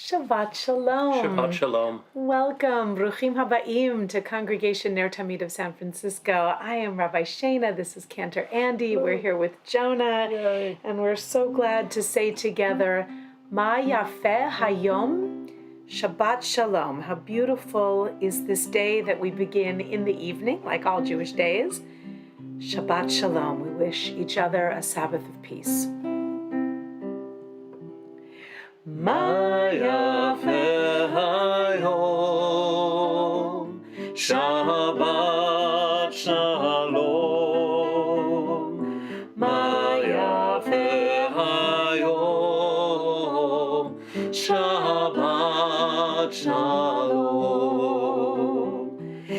Shabbat Shalom. Shabbat Shalom. Welcome, Bruchim Habaim, to Congregation NER TAMID of San Francisco. I am Rabbi Shana. This is Cantor Andy. We're here with Jonah. Yay. And we're so glad to say together, Ma Yafeh Hayom, Shabbat Shalom. How beautiful is this day that we begin in the evening, like all Jewish days. Shabbat Shalom. We wish each other a Sabbath of peace. Ma yafeh hayom, Shabbat Shalom. Ma yafeh hayom, Shabbat Shalom.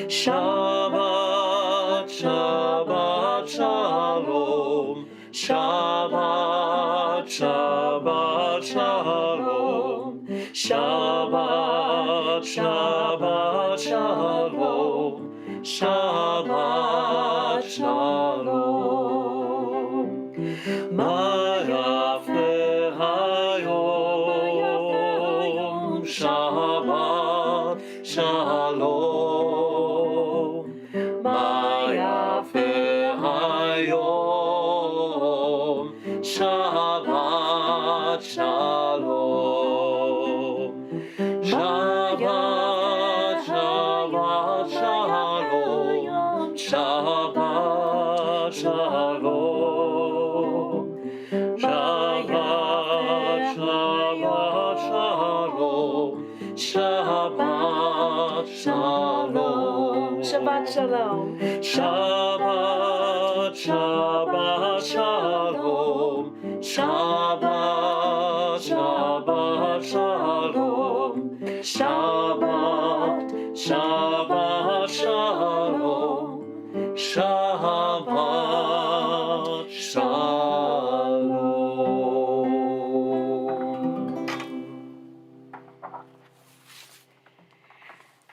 Shabbat, Shabbat Shalom. Shabbat, Shabbat Shalom. Shabbat, Shabbat Shalom. Shabbat Shalom. Ma yafeh hayom, Shabbat Shalom. Ma yafeh hayom, Shabbat Shalom. Shabbat, Shabbat Shalom. Shabbat Shalom. Shabbat, Shabbat Shalom. Shabbat Shalom. Shabbat Shalom. Shabbat, Shabbat Shalom. Shabbat, Shabbat Shalom. Shabbat, Shabbat Shalom. Shabbat Shalom.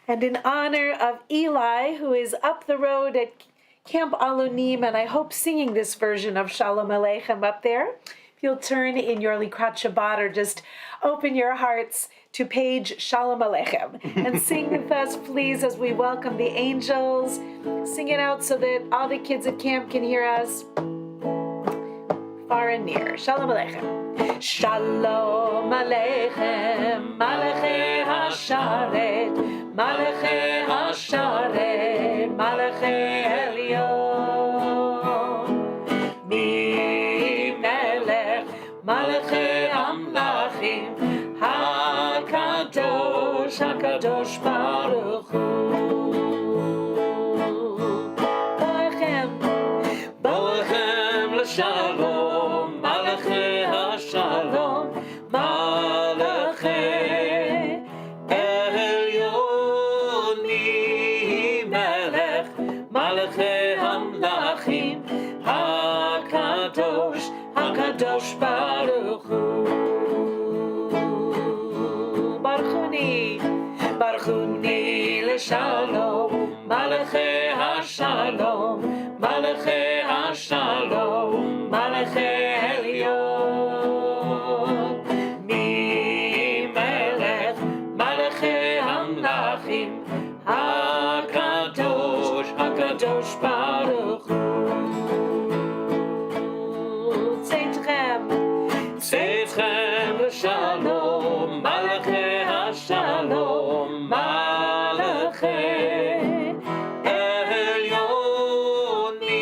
And in honor of Eli, who is up the road at Camp Alunim, and I hope singing this version of Shalom Aleichem up there, if you'll turn in your Likrat Shabbat or just open your hearts to page Shalom Aleichem and sing with us, please, as we welcome the angels. Sing it out so that all the kids at camp can hear us far and near. Shalom Aleichem. Shalom Aleichem, Malachei HaSharet, Malachei HaSharet, Malachei Elyon. Mi Melech, Malachei Amlachim, HaKadosh, HaKadosh Baruch Hu. Boachem, Boachem l'shalom, Malachei HaShalom, Malachei Elyon. Mi Melech, Malachei Amlachim, HaKadosh, HaKadosh Baruch Hu. Baruchuni l'shalom, Malachei HaShalom, Malachei HaShalom, Malachei Elyon. Mi Melech, Malachei Amlachim, HaKadosh, HaKadosh Baruch Hu. Tzedchem, Tzedchem l'shalom, Malachei HaShalom, Malachei Elyon. Mi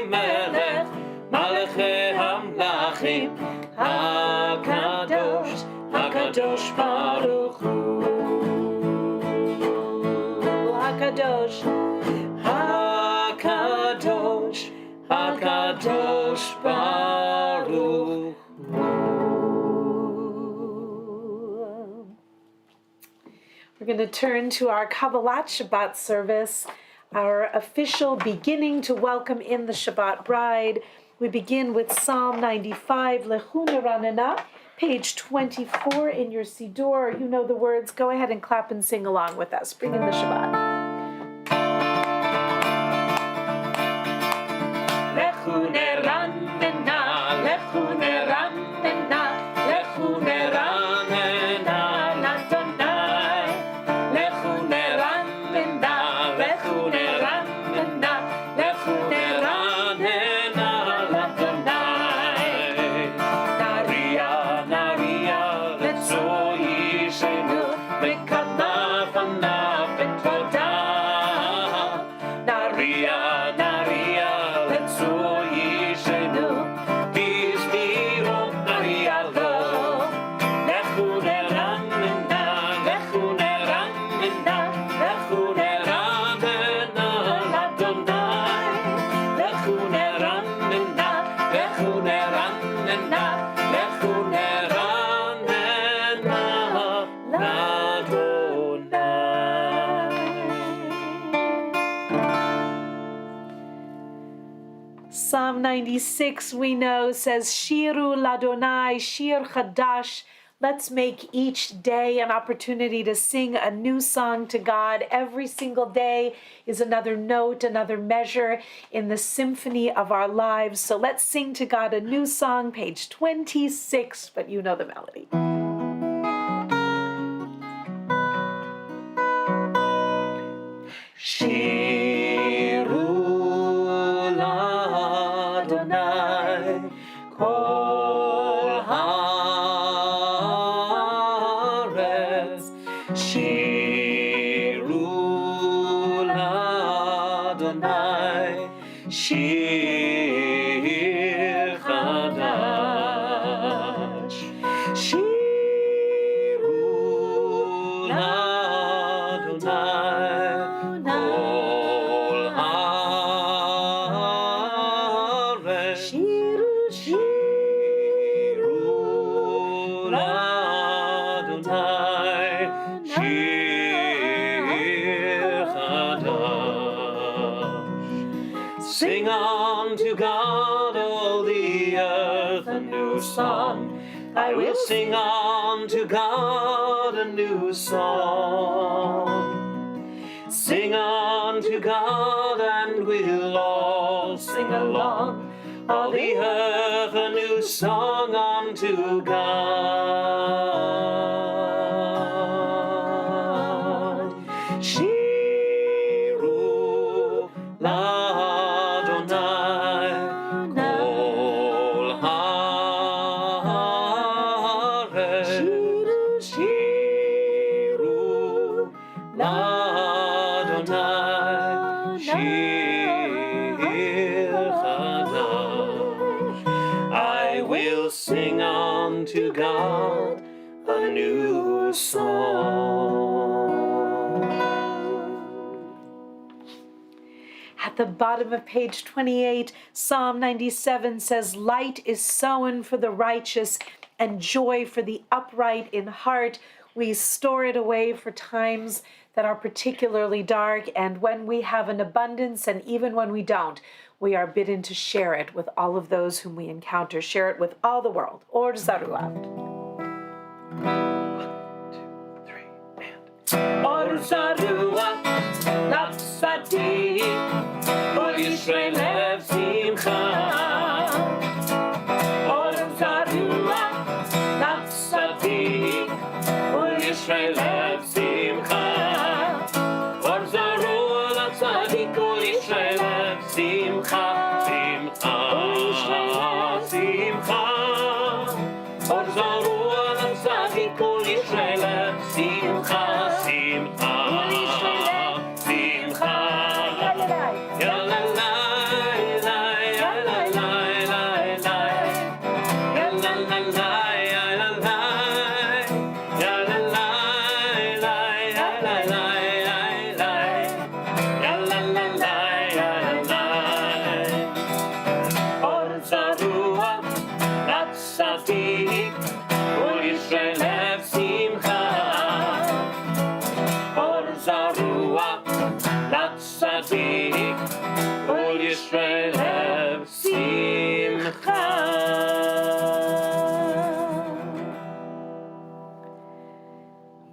Melech, Malachei Amlachim, HaKadosh, HaKadosh Baruch Hu. HaKadosh, HaKadosh, HaKadosh Baruch Hu. We're going to turn to our Kabbalat Shabbat service, our official beginning to welcome in the Shabbat bride. We begin with Psalm 95, Lechu Neranena, page 24 in your Siddur. You know the words. Go ahead and clap and sing along with us. Bring in the Shabbat. Lechu neranena, lechu neranena, lechu neranena. נרננה, לכו נרננה לאדוני. Psalm 96, we know, says, Shiru Ladonai, Shir Chadash. Let's make each day an opportunity to sing a new song to God. Every single day is another note, another measure in the symphony of our lives. So let's sing to God a new song, page 26, but you know the melody. Shiru l'Adonai kol haaretz. Shiru l'Adonai shir chadash. Shiru l'Adonai kol haaretz. Shiru l'Adonai shir chadash. Sing unto God, all the earth, a new song. I will sing unto God a new song. Sing unto God, and we'll all sing along. All the earth a new song unto God. Shiru l'Adonai kol haaretz. Shiru l'Adonai shir chadash. I will sing unto God a new song. At the bottom of page 28, Psalm 97 says, Light is sown for the righteous and joy for the upright in heart. We store it away for times that are particularly dark, and when we have an abundance, and even when we don't, we are bidden to share it with all of those whom we encounter. Share it with all the world. Or Zarua. Or Zarua, Lapsati, Kol Yisrael Lev Simcha. Or Zarua, Lapsati, Kol Yisrael Lev Simcha. Or Zarua, Lapsati, Kol Yisrael Lev Simcha. Simcha, Simcha. Or Zarua, Lapsati, Kol Yisrael Lev Simcha. Simcha, Simcha. Ya la la la, ya la la la la. Ya la la la, ya la la. Ya la la la, ya la la la. Ya la la la, ya la la. Or Zarua, Lapsati, Kol Yisrael Lev Simcha. Or Zarua, Lapsati, Kol Yisrael Lev Simcha.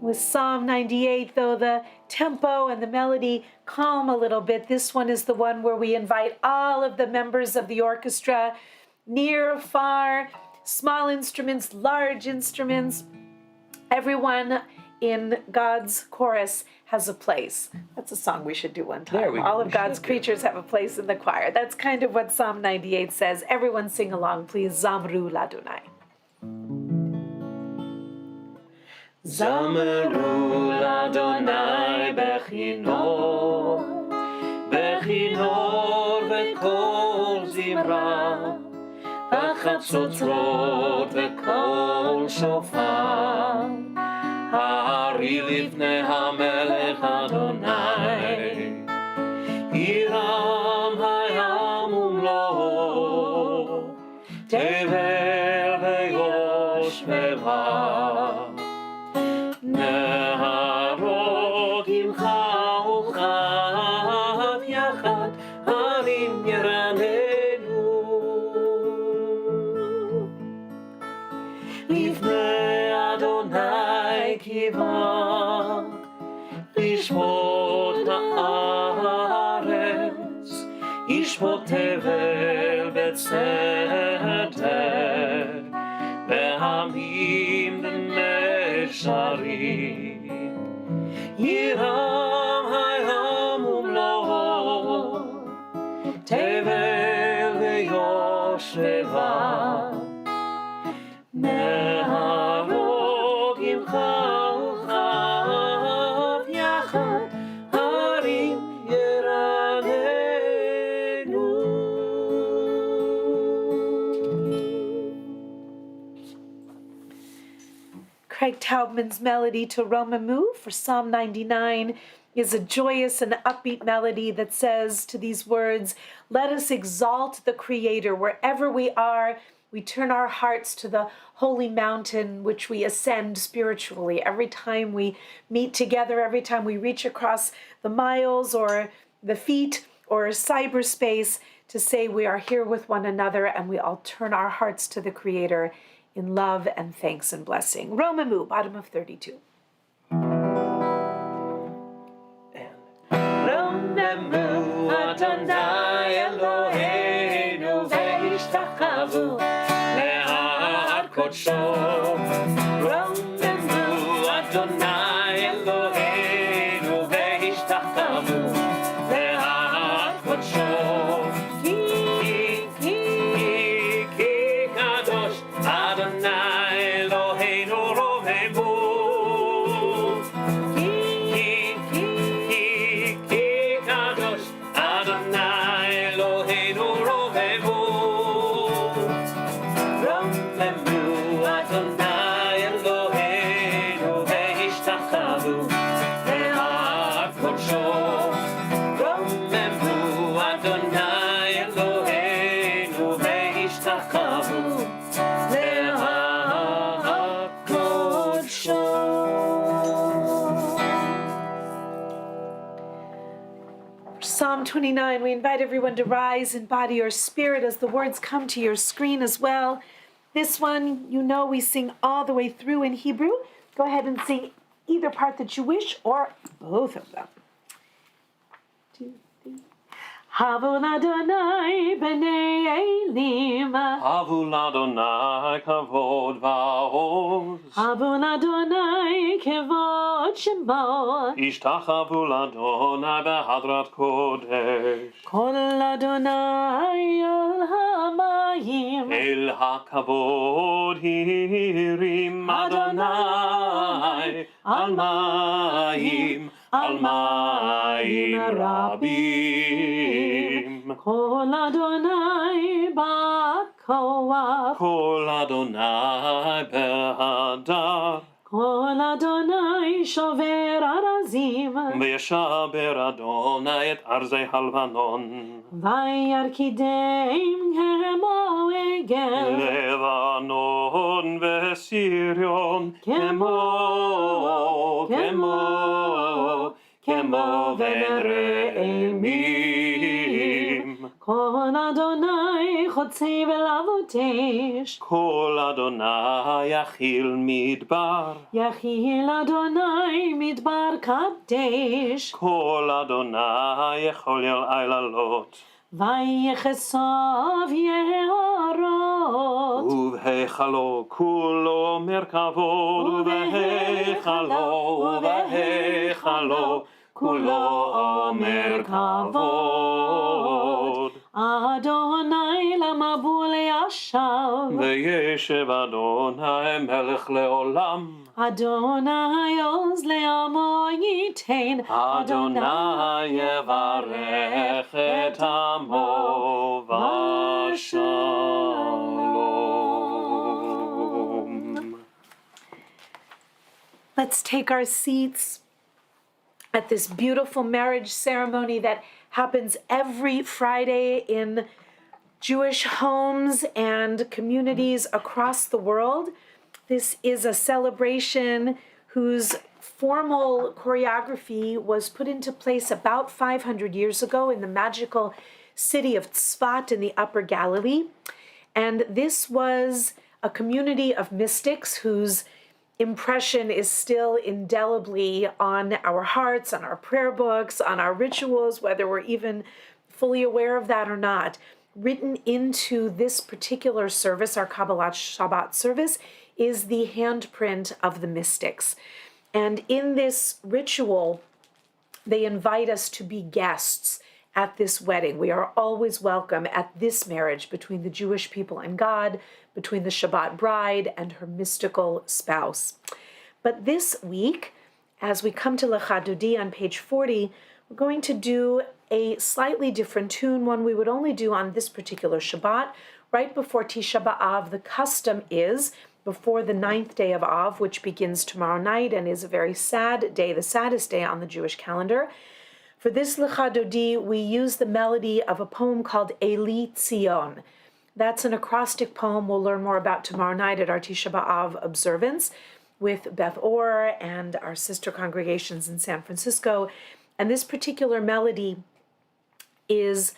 With Psalm 98, though the tempo and the melody calm a little bit, this one is the one where we invite all of the members of the orchestra, near, far, small instruments, large instruments, everyone in God's chorus has a place. That's a song we should do one time. All of God's creatures have a place in the choir. That's kind of what Psalm 98 says. Everyone sing along, please. Zamru Ladonai. Zamru l'Adonai bechinor, bechinor v'kol zimra, בחצוצרות וקול שופר, הערי לפני המלך אדוני, ירם הים ומלואו, תבל תבל ויושבבה נהרות עמך וכף יחד הרים ירננו לפני אדוני קיווה לשפוט הארץ ישפוט תבל בצדק ועמים בנשרים ירם הים ומלואו תבל ויושבבה נהרות עמך וכף יחד הרים ירננו. Craig Taubman's melody to Romamu for Psalm 99 is a joyous and upbeat melody that says to these words, let us exalt the Creator wherever we are. We turn our hearts to the holy mountain which we ascend spiritually. Every time we meet together, every time we reach across the miles or the feet or cyberspace to say we are here with one another and we all turn our hearts to the Creator in love and thanks and blessing. Romamu, bottom of 32. Romamu Adonai Eloheinu ve'ishtachavo le'ar kodsho Romamu Adonai Eloheinu ve'ishtachavo le'ar kodsho Ki kadosh Adonai Eloheinu romevu Adonai Eloheinu romevu Romevu Adonai Eloheinu ve'ishtachavo le'ar kodsho Romevu Adonai Eloheinu ve'ishtachavo le'ar kodsho. Psalm 29, we invite everyone to rise in body or spirit as the words come to your screen as well. This one, you know, we sing all the way through in Hebrew. Go ahead and sing either part that you wish or both of them. 2, 3. Havul Adonai b'nei Elim. Havul Adonai kavod va'oz Havul Adonai kevod shemo. Ishtachavu l'Adonai behadrat kodesh Kol Adonai al hamayim. El hakavod hirim Adonai al mayim rabim Kol Adonai ba'koach. Kol Adonai behadar Kol Adonai shover arazim. וישבר אדוני את ארזי הלבנון Vayarkideim kemo egel. לבנון וסיריון כמו בין רעמים Kol Adonai chotzi v'lavotesh. כל אדוני יכיל מדבר Yachil Adonai midbar kadesh. כל אדוני יכול איללות Vayechesov yeharot. ובהיכלו כולו מרכבות ובהיכלו כולו מרכבות Adonai lamabul yashav. וישב אדוני מלך לעולם Adonai oz le'amo yitein. אדוני יברך את עמו ושלום. Let's take our seats at this beautiful marriage ceremony that happens every Friday in Jewish homes and communities across the world. This is a celebration whose formal choreography was put into place about 500 years ago in the magical city of Tzfat in the Upper Galilee. And this was a community of mystics whose impression is still indelibly on our hearts, on our prayer books, on our rituals, whether we're even fully aware of that or not. Written into this particular service, our Kabbalat Shabbat service, is the handprint of the mystics. And in this ritual, they invite us to be guests at this wedding. We are always welcome at this marriage between the Jewish people and God, between the Shabbat bride and her mystical spouse. But this week, as we come to Lecha Dodi on page 40, we're going to do a slightly different tune, one we would only do on this particular Shabbat, right before Tisha B'Av. The custom is before the 9th day of Av, which begins tomorrow night and is a very sad day, the saddest day on the Jewish calendar. For this Lecha Dodi, we use the melody of a poem called Eli Tzion. That's an acrostic poem we'll learn more about tomorrow night at our Tisha B'Av observance with Beth Or and our sister congregations in San Francisco. And this particular melody is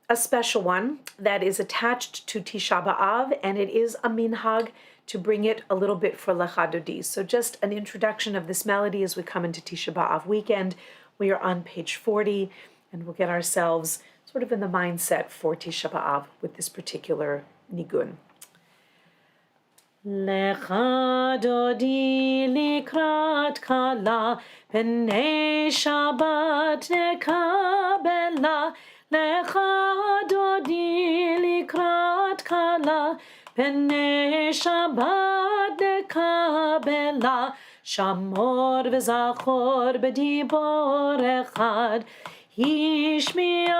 a special one that is attached to Tisha B'Av, and it is a minhag to bring it a little bit for Lecha Dodi. So just an introduction of this melody as we come into Tisha B'Av weekend. We are on page 40, and we'll get ourselves sort of in the mindset for Tisha B'Av with this particular nigun. Lecha Dodi likrat kala, Pnei Shabbat nekabela. Lecha Dodi likrat kala, Pnei Shabbat nekabela. Shamor v'zachor b'dibor echad, Hishmianu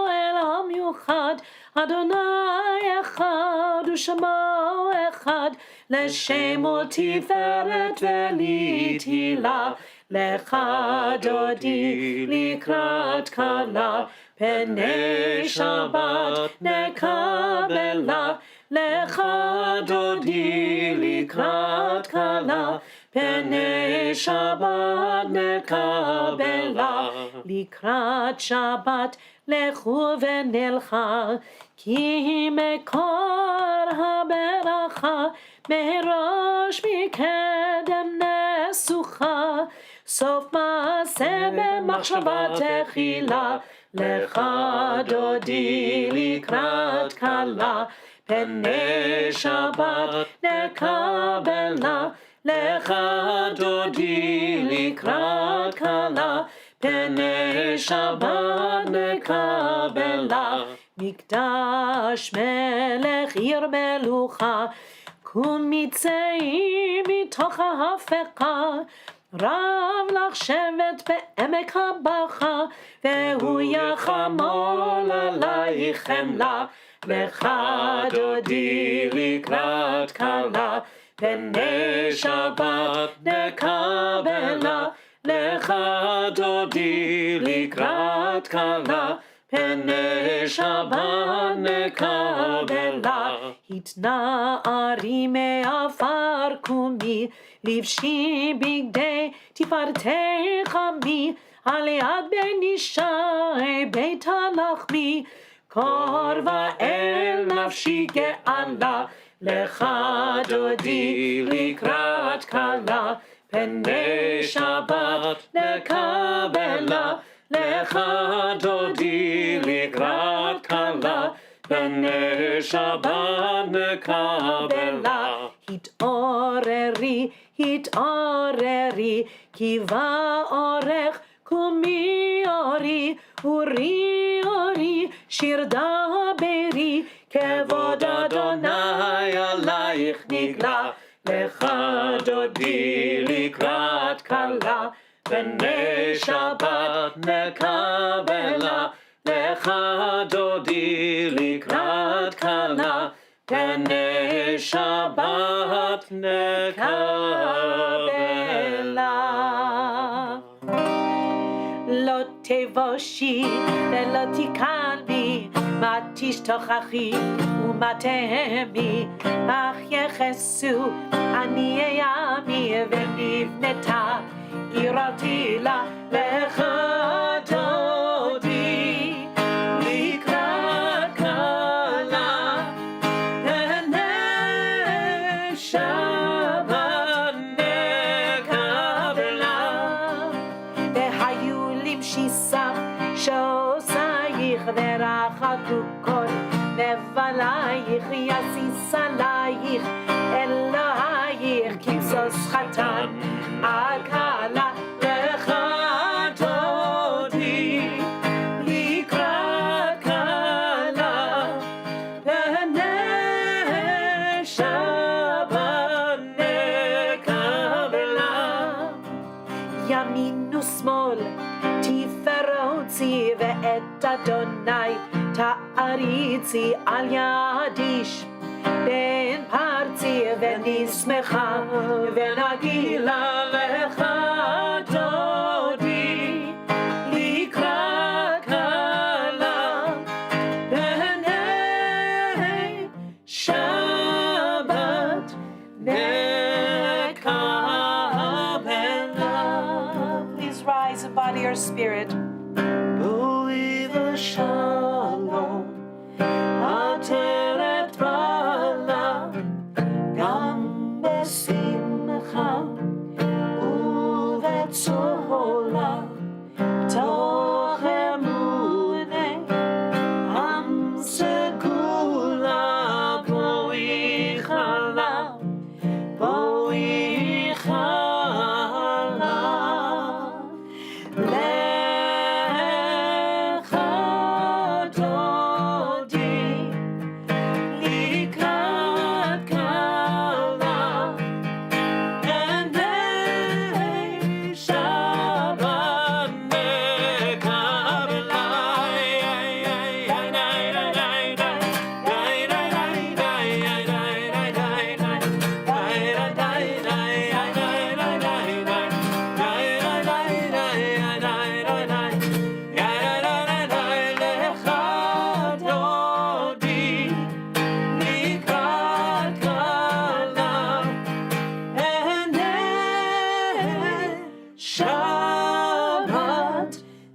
el am yuchad, Adonai echad u'shemo echad, L'shem u'tiferet v'litila. Lecha Dodi likrat kala, Pnei Shabbat nekabela. Lecha Dodi likrat kala, Pnei Shabbat nekabela. Likrat Shabbat lechu v'nelcha, Ki mekor haberacha, Merosh mikedem nesucha, Sof maaseh b'machshava techila. Lecha Dodi likrat kala, Pnei Shabbat nekabela. Lecha Dodi likrat kala, Pnei Shabbat nekabela. Mikdash melech ir melucha, Kum mitzei mitoch ha'hafecha, Rav lach shevet be'emek habacha, Vehu yachamol alayich chemla. Lecha Dodi likrat kala, Pnei Shabbat nekabela. Lecha Dodi likrat kala, Pnei Shabbat nekabela. Hitna ari me'afar kumi, Livshi bigdei tifartei chami, Aliad ben ishai beit halachmi, Korva el nafshi ge'ala. Lecha Dodi likrat kala, Pnei Shabbat nekabela. Lecha Dodi likrat kala, Pnei Shabbat nekabela. Hit'oreri, hit'oreri, Ki va'orech kumi ori, Uri ori, shir daberi, Kevod Adonai alayich nigla. Lecha Dodi likrat kala, Pnei Shabbat nekabela. Lecha Dodi likrat kala, Pnei Shabbat nekabela. Lo tevoshi velo tikanvi, מה תשתוכחי ומה תהמי, אך יחסו עניי עמי ונבנתה עיר עתילה לך דודי לקראת כלה הנה שבת נקבלה והיו למשיסה שעושייך ורחקו כל נבלייך יסיס עלייך אלוהייך כבשוש חתן הכלה לך דודי לקראת כלה הנה שבת נקבלה ימין ושמאל תפרוצי ואת אדוני תעריצי על ידיש בין פרצי ונשמחה ונגילה לך דודי לקראת כלה הנה שבת נקבלה. Please rise and body your spirit. Believe a shalom עטרת בעלה גם בשמחה ובצהלה תוך אמוני עם סגולה בואי חלה בואי חלה לך דודי לקראת כלה הנה שבת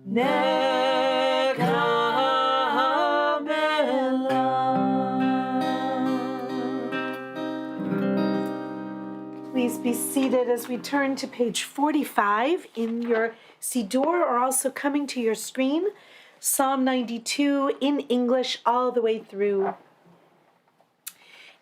נקבלה Please be seated as we turn to page 45 in your Siddur, or also coming to your screen, Psalm 92 in English all the way through.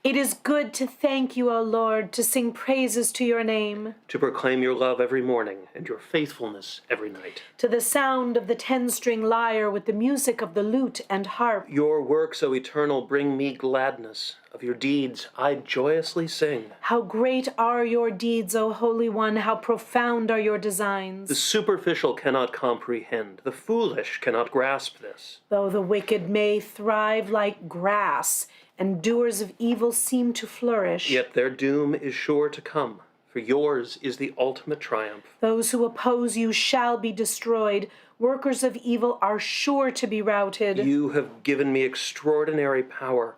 It is good to thank you, O Lord, to sing praises to your name, to proclaim your love every morning and your faithfulness every night. to the sound of the 10-string lyre with the music of the lute and harp. Your works, O eternal, bring me gladness. Of your deeds I joyously sing. How great are your deeds, O Holy One, how profound are your designs. The superficial cannot comprehend. The foolish cannot grasp this. Though the wicked may thrive like grass, and doers of evil seem to flourish, Yet their doom is sure to come, for yours is the ultimate triumph. those who oppose you shall be destroyed. Workers of evil are sure to be routed. You have given me extraordinary power.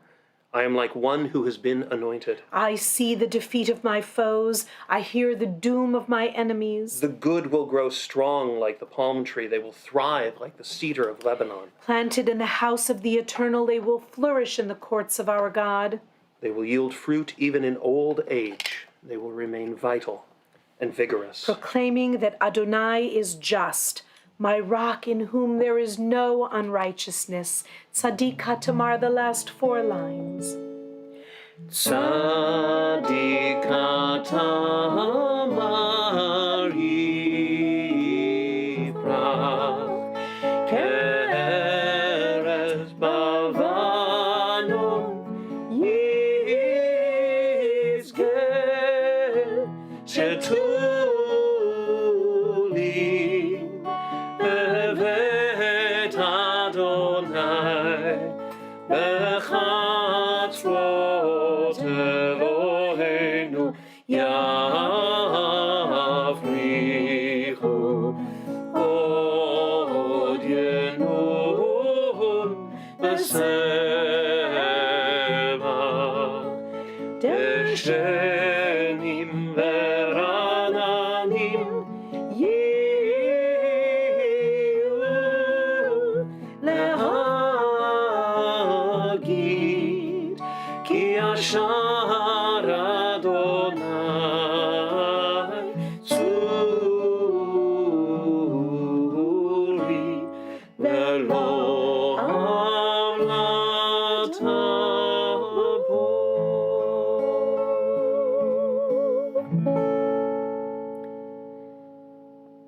I am like one who has been anointed. I see the defeat of my foes. I hear the doom of my enemies. The good will grow strong like the palm tree. They will thrive like the cedar of Lebanon. Planted in the house of the Eternal, they will flourish in the courts of our God. They will yield fruit even in old age. They will remain vital and vigorous. Proclaiming that Adonai is just, my rock in whom there is no unrighteousness. Tzaddik Hatamar, the last 4 lines. Tzaddik Hatamar Yifrach Keres Bavanon Yizgeh Shetuli Bevet Adonai Bechatzrot Eloheinu Yavrichu Od Yenun B'Sem דשנים ורעננים יהיו להגיד כי ישר אדוני צורי ולא עוולה תבוא.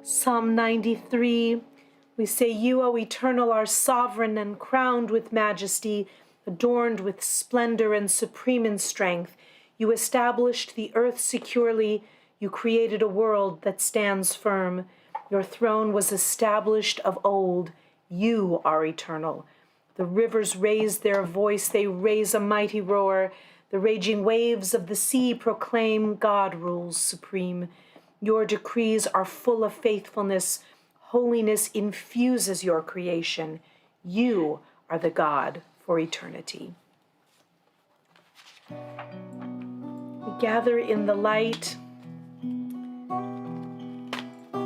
Psalm 93, we say, You, O Eternal, are sovereign and crowned with majesty, adorned with splendor and supreme in strength. You established the earth securely. You created a world that stands firm. Your throne was established of old. You are eternal. The rivers raise their voice. They raise a mighty roar. The raging waves of the sea proclaim God rules supreme. Your decrees are full of faithfulness. Holiness infuses your creation. You are the God for eternity. We gather in the light,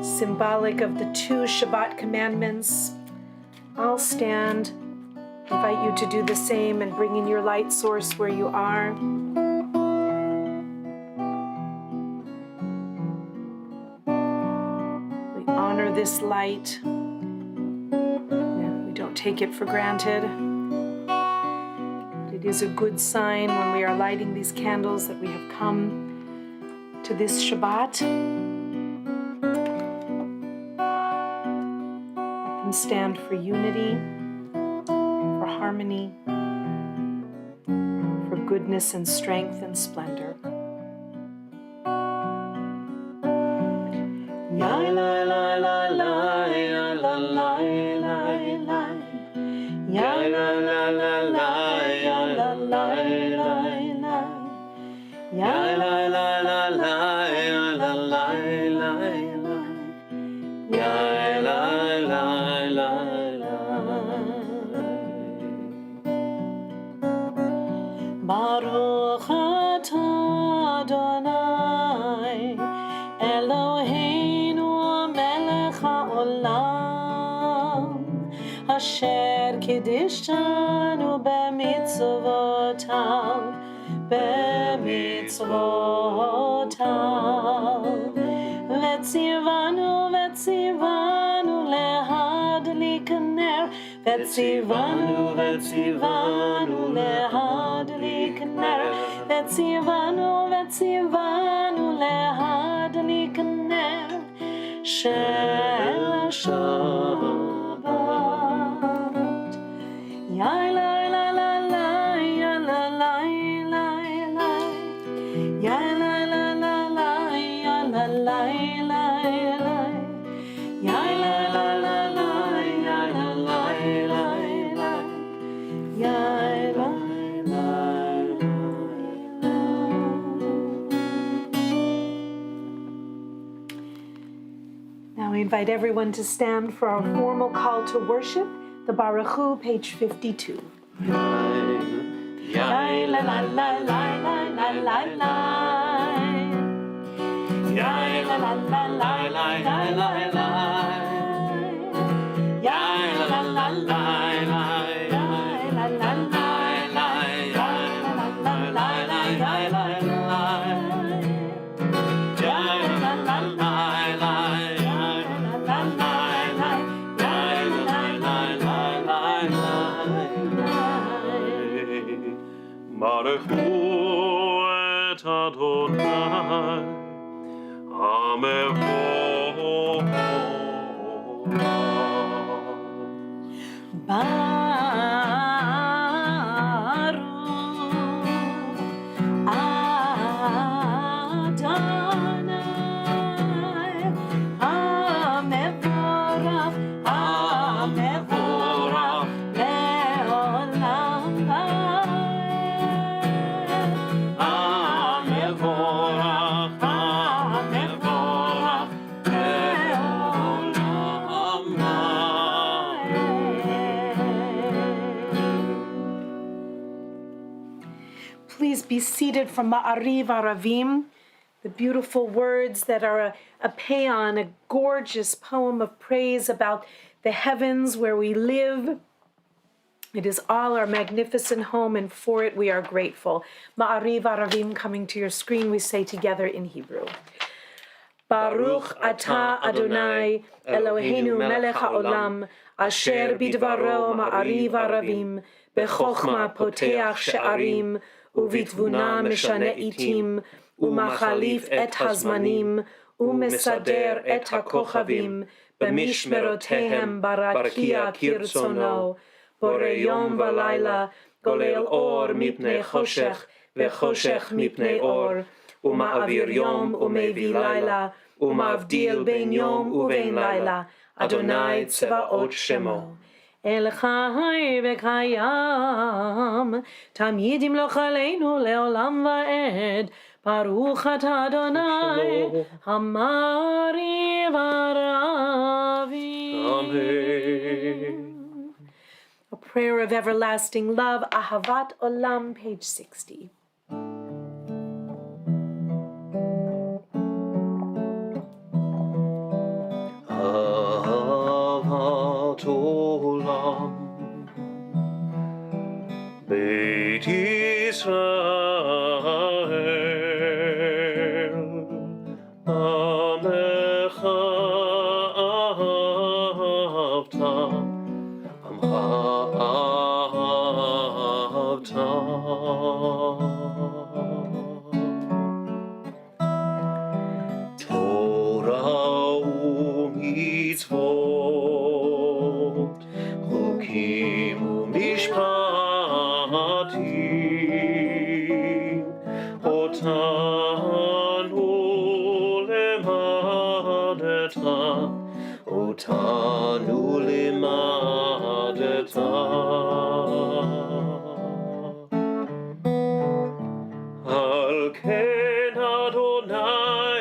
symbolic of the 2 Shabbat commandments. I'll stand, invite you to do the same and bring in your light source where you are. We honor this light. We don't take it for granted. It is a good sign when we are lighting these candles that we have come to this Shabbat. Let them stand for unity, for harmony, for goodness and strength and splendor. Yai lai lai lai lai, yai lai lai lai lai, yai lai lai lai lai, yai lai lai lai lai, yai lai lai lai lai, yai lai lai lai lai, yai lai lai lai lai. Baruch atah Adonai Eloheinu melech haolam asher kiddishtanu b'mitzvotav vetzivanu lehadlik ner vetzivanu lehadlik ner vetzivanu lehadlik ner shel Shabbat. Yai lai lai lai lai, yai lai lai lai lai, yai lai lai lai lai, yai lai lai lai lai, yai lai lai lai lai, yai lai lai lai lai, yai lai lai lai. Now we invite everyone to stand for our formal call to worship, the Baruch Hu, page 52. Yai la la la la la la la la. Yai la la la la la la la la. Yai la la la la la. Yai la la la la. Yai la la la la. Yai la la la. Yai la la la la. Yai la la la la. Yai la la la la. Baruch Hu et Adonai Hamevorach. Baruch Adonai Hamevorach, Hamevorach le'olam va'ed. Hamevorach, Hamevorach le'olam va'ed. seated from Ma'ariv Aravim, the beautiful words that are a paean, a gorgeous poem of praise about the heavens where we live. It is all our magnificent home, and for it we are grateful. Ma'ariv Aravim coming to your screen, we say together in Hebrew. Baruch atah Adonai Eloheinu melech haolam, asher bidvaro ma'ariv aravim, bechokma poteach she'arim, uvitvuna meshane itim, umachalif et hazmanim, umesader et hakochavim, b'mishmerotehem barakia kirtzono, bore yom v'layla, golel or mipnei choshech, v'choshech mipnei or, ומעביר יום ומביא לילה, ומבדיל בין יום ובין לילה, אדוני צבאות שמו. אל חי וקיים, תמיד ימלוך עלינו לעולם ועד, ברוך אתה אדוני, המעריב הרבים. Amen. A prayer of everlasting love, Ahavat Olam, page 60. אהבת עולם, בית ישראל, עמך אהבת, עמך אהבת. מצוות, חוקים ומשפטים, אותנו למדת, אותנו למדת. על כן אדוני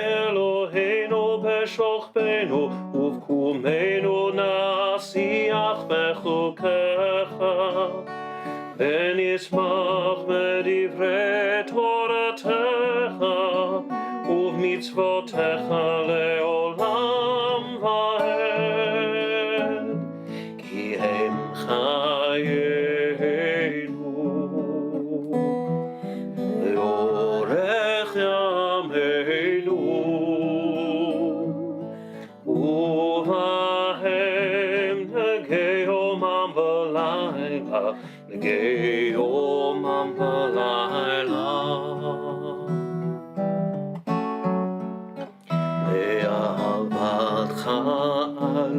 אלוהינו בשוכבנו ובקומנו נשיח בחוקיך, ונשמח בדברי תורתך ובמצוותיך לעולם ועד, כי הם חיינו לאורך ימינו, ובהם נגי יומם ולילה, נגי יומם ולילה. מאהבתך אל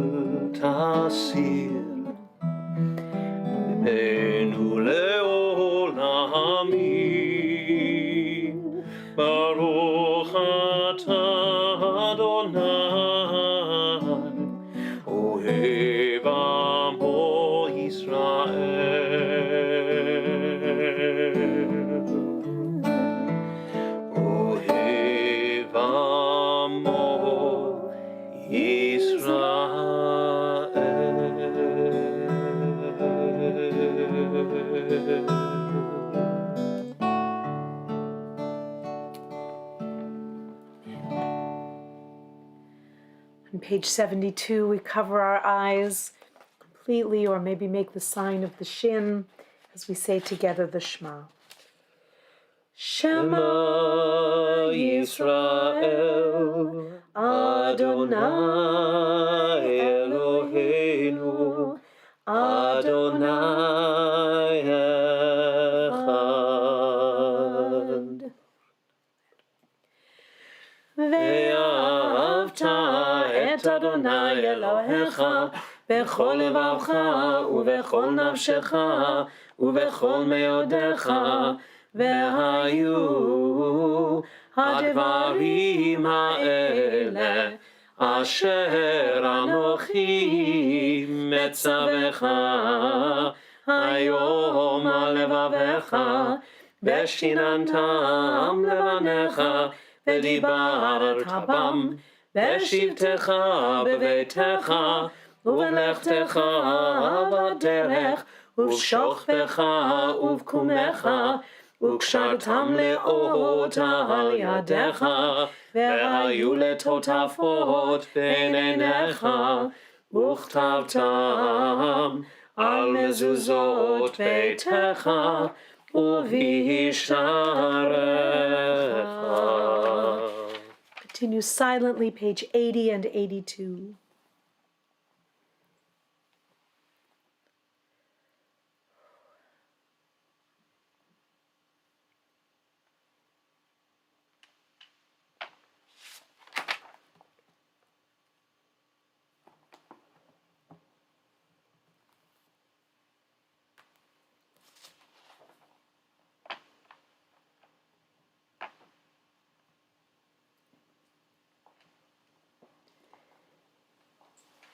תסיר ממנו לעולמים, ברוך אתה אדוני אוהב עמו ישראל, אוהב עמו ישראל. On page 72, we cover our eyes completely, or maybe make the sign of the shin as we say together the Shema. Shema Yisrael, Adonai Eloheinu, Adonai Echad. ואהבת את אדוני אלוהיך בכל לבבך ובכל נפשך ובכל מאודיך, והיו הדברים האלה אשר אנוכי מצווך היום על לבביך, ושיננתם לבניך ודיברת בם בשבתך בביתך ובלכתך בדרך ובשוכבך ובקומך, וקשרתם לאות על ידיך, והיו לטוטפות בין עיניך, וכתבתם על מזוזות ביתך ובשעריך. Continue silently, page 80 and 82.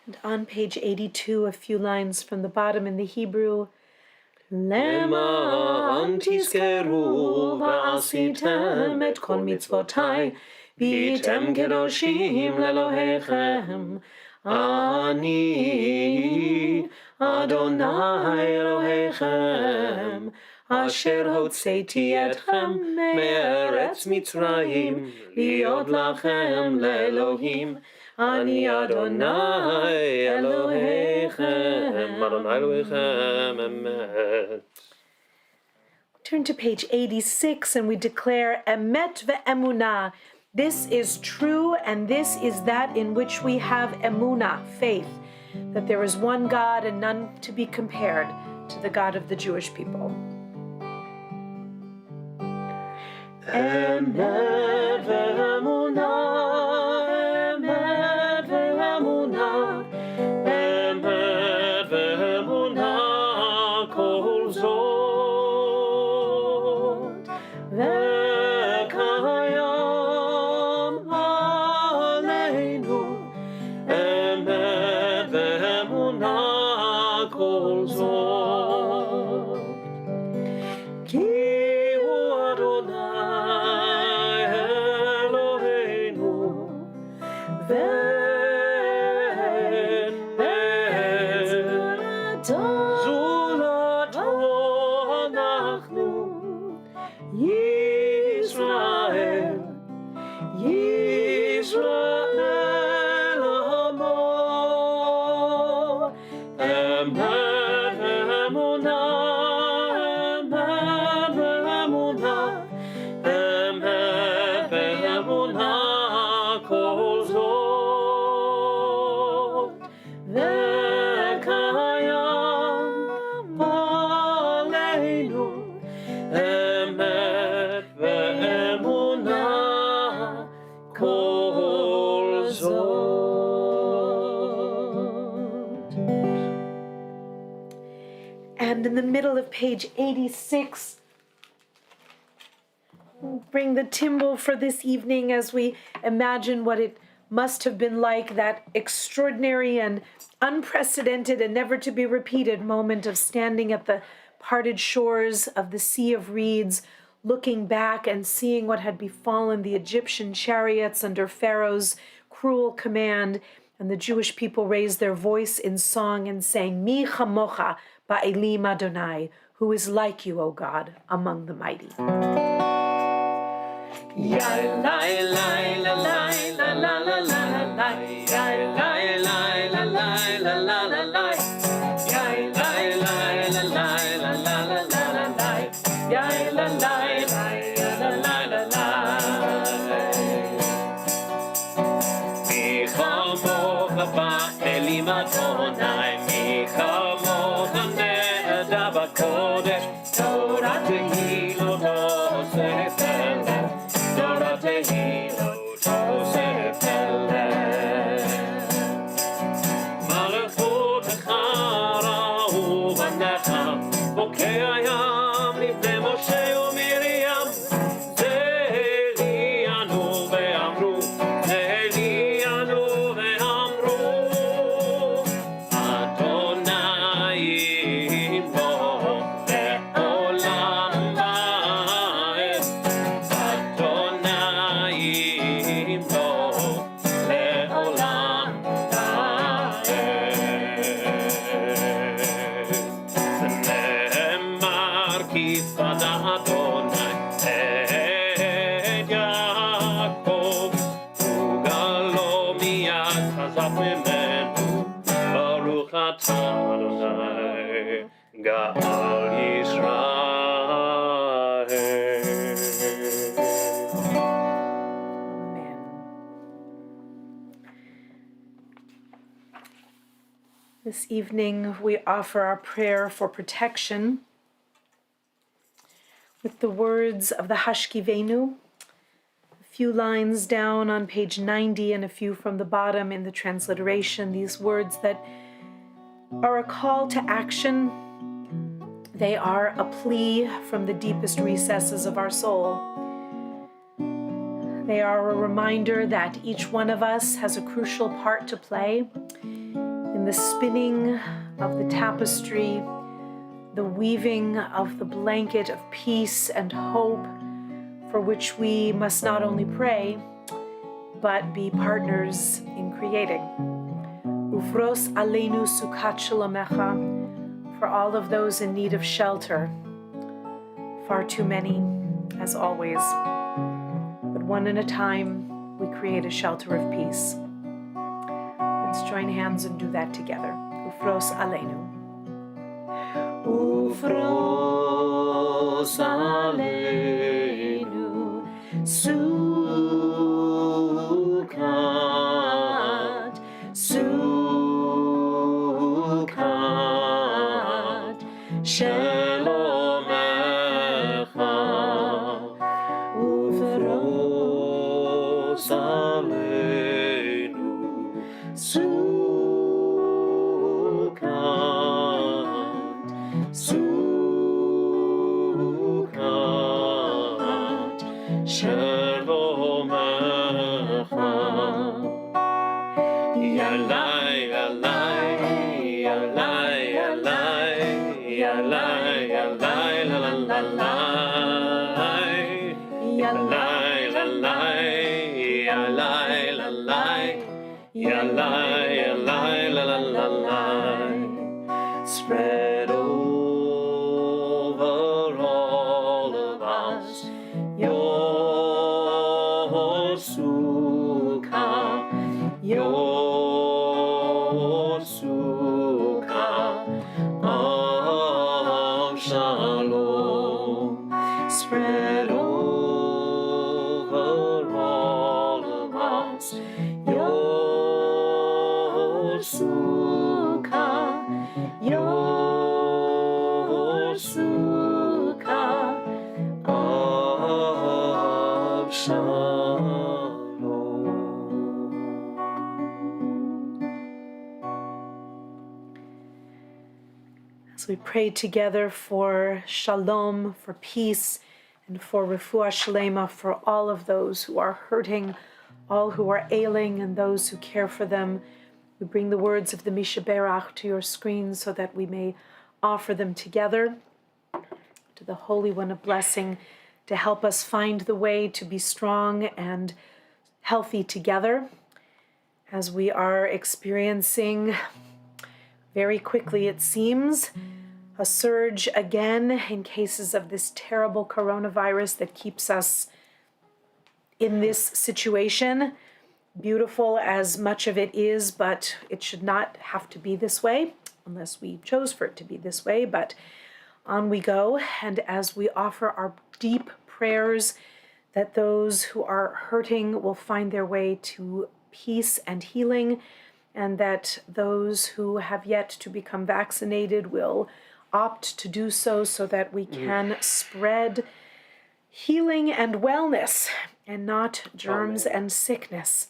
And on page 82, a few lines from the bottom in the Hebrew. למען תזכרו ועשיתם את כל מצוותיי, והייתם קדושים לאלוהיכם. אני אדוני אלוהיכם, אשר הוצאתי אתכם מארץ מצרים, להיות לכם לאלוהים. אני אדוני אלוהיכם, אדוני אלוהיכם אמת. Turn to page 86 and we declare emet ve'emunah. This is true and this is that in which we have emunah, faith, that there is one God and none to be compared to the God of the Jewish people. Emet ve'emunah. And in the middle of page 86, bring the timbal for this evening as we imagine what it must have been like, that extraordinary and unprecedented and never to be repeated moment of standing at the parted shores of the Sea of Reeds, looking back and seeing what had befallen the Egyptian chariots under Pharaoh's cruel command, and the Jewish people raised their voice in song and sang, Mi chamocha ba'elim Adonai, who is like you, O God, among the mighty. This evening we offer our prayer for protection with the words of the Hashkivenu, a few lines down on page 90 and a few from the bottom in the transliteration, these words that are a call to action. They are a plea from the deepest recesses of our soul. They are a reminder that each one of us has a crucial part to play in the spinning of the tapestry, the weaving of the blanket of peace and hope for which we must not only pray, but be partners in creating. Ufros aleinu sukat shalomecha, for all of those in need of shelter. Far too many, as always. But one at a time, we create a shelter of peace. Let's join hands and do that together. Ufros aleinu. Ufros aleinu sukat, sukat, shalomecha. Ufros aleinu sukat, sukat, shalomecha. Yalai, yalai, yalai, yalai, yalai, yalai, la la la la. Yalai, yalai, yalai, yalai, yalai, yalai, la la la la. Spread over all of us your sukkah, your sukkah of shalom. Spread over all of us your sukkah, your sukkah of shalom. As we pray together for shalom, for peace, and for refuah shlema, for all of those who are hurting, all who are ailing, and those who care for them, we bring the words of the Mishaberach to your screen so that we may offer them together to the Holy One of Blessing to help us find the way to be strong and healthy together as we are experiencing, very quickly it seems, a surge again in cases of this terrible coronavirus that keeps us in this situation. Beautiful as much of it is, but it should not have to be this way unless we chose for it to be this way. But on we go, and as we offer our deep prayers that those who are hurting will find their way to peace and healing, and that those who have yet to become vaccinated will opt to do so that we can spread healing and wellness and not germs and sickness.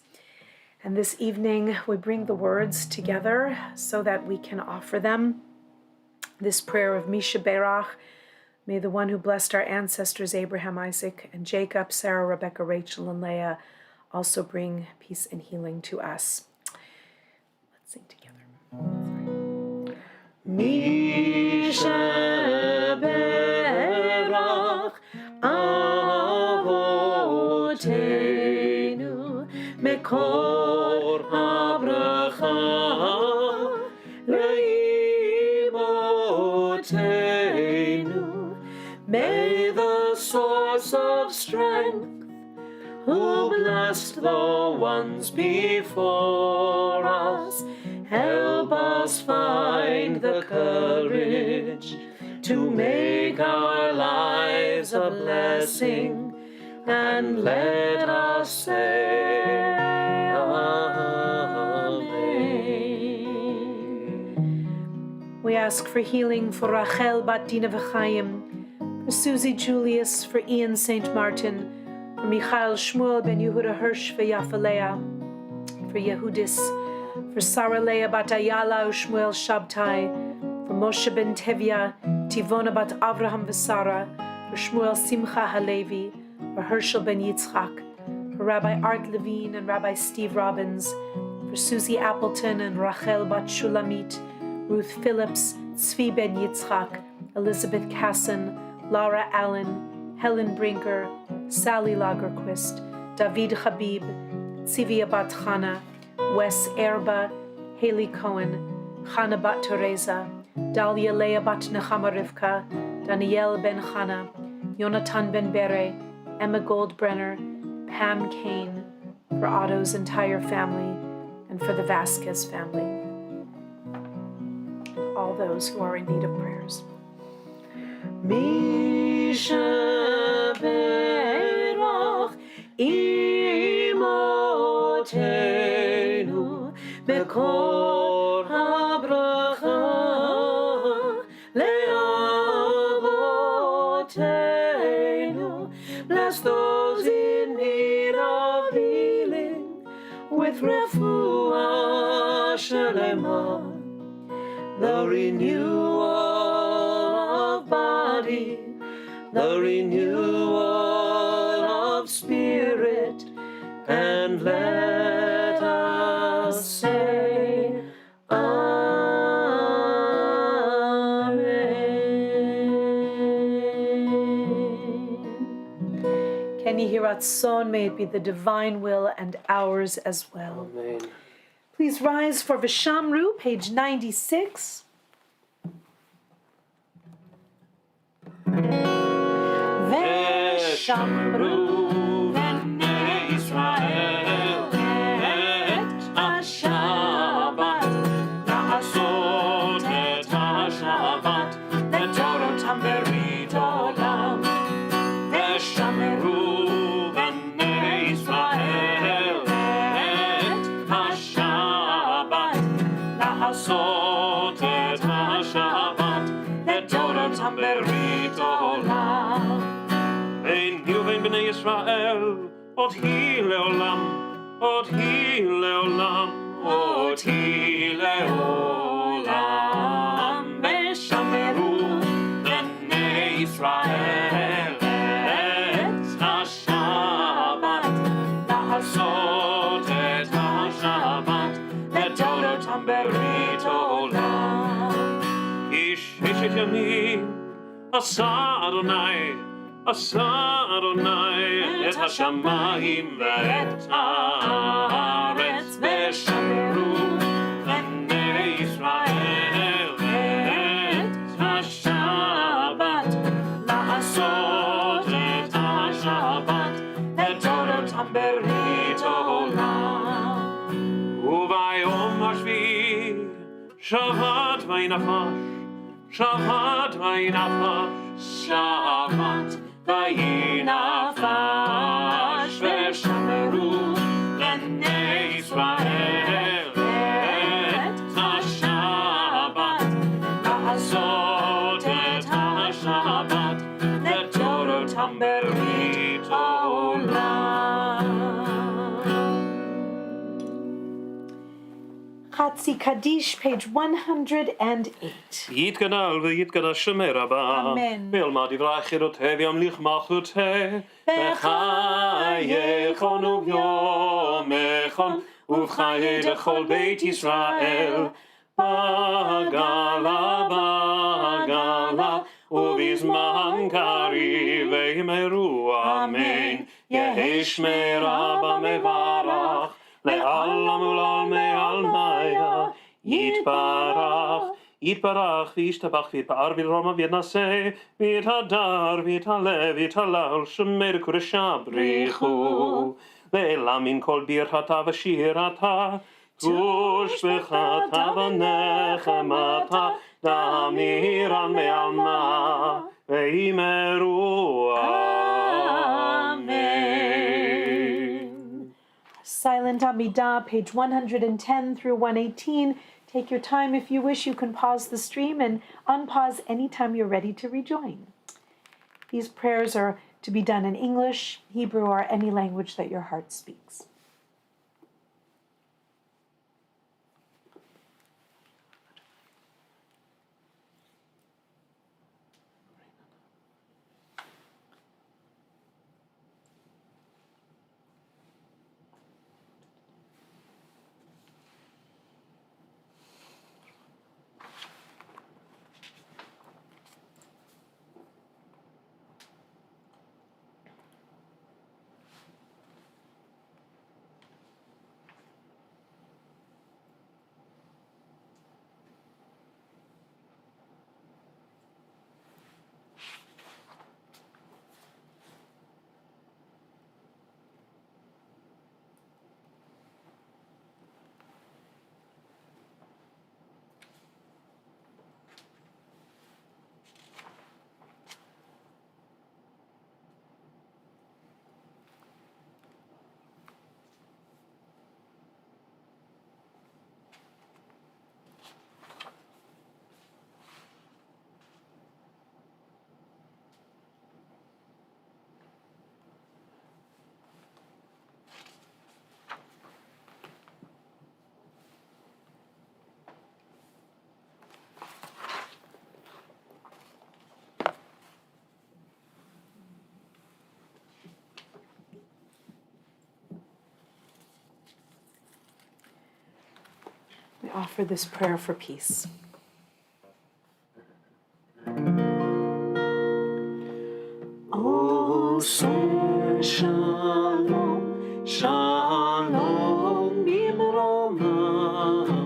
And this evening we bring the words together so that we can offer them. This prayer of Mishaberach, may the one who blessed our ancestors Abraham, Isaac, and Jacob, Sarah, Rebecca, Rachel, and Leah also bring peace and healing to us. Let's sing together. Mishaberach Avotenu Mekor Habracha Leimotenu. May the source of strength, who blessed the ones before us, help us find the courage to make our lives a blessing, and let us say Amen. ask for healing for Rachel Bat Dina V'Chaim, for Susie Julius, for Ian St. Martin, for Michael Shmuel Ben Yehuda Hirsch V'Yafalea, for Yehudis, for Sarah Leah Bat Ayala Ushmuel Shabtai, for Moshe Ben Tevya, Tivona Bat Avraham V'Sara, for Shmuel Simcha Halevi, for Herschel Ben Yitzchak, for Rabbi Art Levine and Rabbi Steve Robbins, for Susie Appleton and Rachel Bat Shulamit, Ruth Phillips, Tzvi Ben Yitzchak, Elizabeth Casson, Laura Allen, Helen Brinker, Sally Lagerquist, David Habib, Tzivia Bat Chana, Wes Erba, Haley Cohen, Chana Bat Teresa, Dalia Leah Bat Nechama Rivka, Danielle Ben Chana, Yonatan Ben Bere, Emma Goldbrenner, Pam Kane, for Otto's entire family, and for the Vasquez family. All those who are in need of prayers. Misha Berach Imotenu Bekor HaBracha Le'avotenu. Bless those in need of healing with refuah shelema, the renewal of body, the renewal of spirit, and let us say Amen. Can you hear Ratzon? May it be the divine will and ours as well. Amen. Please rise for Vishamru, page 96. Veshamru b'nei Yisrael et ha-Shabbat, la'asot et ha-Shabbat, le'torotam berit olam. Veshamru b'nei Yisrael et ha-Shabbat, la'asot et ha-Shabbat, le'torotam berit olam. Bnei Yisrael, ot hi leolam, ot hi leolam, ot hi leolam. Veshameru bnei Yisrael et ha-Shabbat, la'asot et ha-Shabbat, le'torotam berit olam. Ish eshet yamim asa Adonai, Asa Adonai et hashamayim ve'et haaretz, veshameru bnei Yisrael et ha-Shabbat, la'asot et ha-Shabbat, le'torotam berit olam. Uvayom hashvi Shabbat v'inachash, Shabbat v'inachash, Shabbat v'inachash, veshameru bnei Yisrael et ha-Shabbat, la'asot et ha-Shabbat, le'torotam berit olam. Chatzi Kaddish, page 108. Yitganal v'yitgadash Shemei Rabba. Amen. Ve'elma divrei chiroteh v'yamlich malchuteh. B'chayechon u'yom echon uv'chayei dechol Beit Yisrael. Bagala, bagala, uv'izman kariv ve'yimeru. Amen. Yehi Shmei Rabba mevarach. Le'alam u'l'almei almaya, yitbarach, yitbarach, v'yishtabach, v'yitbar, v'yiroma, v'yitnaseh, v'yithadar, v'yithalev, v'yithalal, shemer kudesha brichu. Le'elam min kol birchata v'shirata, tushbechata v'nechemata, damiran me'alma, ve'imeru. Silent Amidah, page 110 through 118, Take your time. If you wish, you can pause the stream and unpause anytime you're ready to rejoin. These prayers are to be done in English, Hebrew, or any language that your heart speaks. We offer this prayer for peace. O say shalom, shalom bimroma,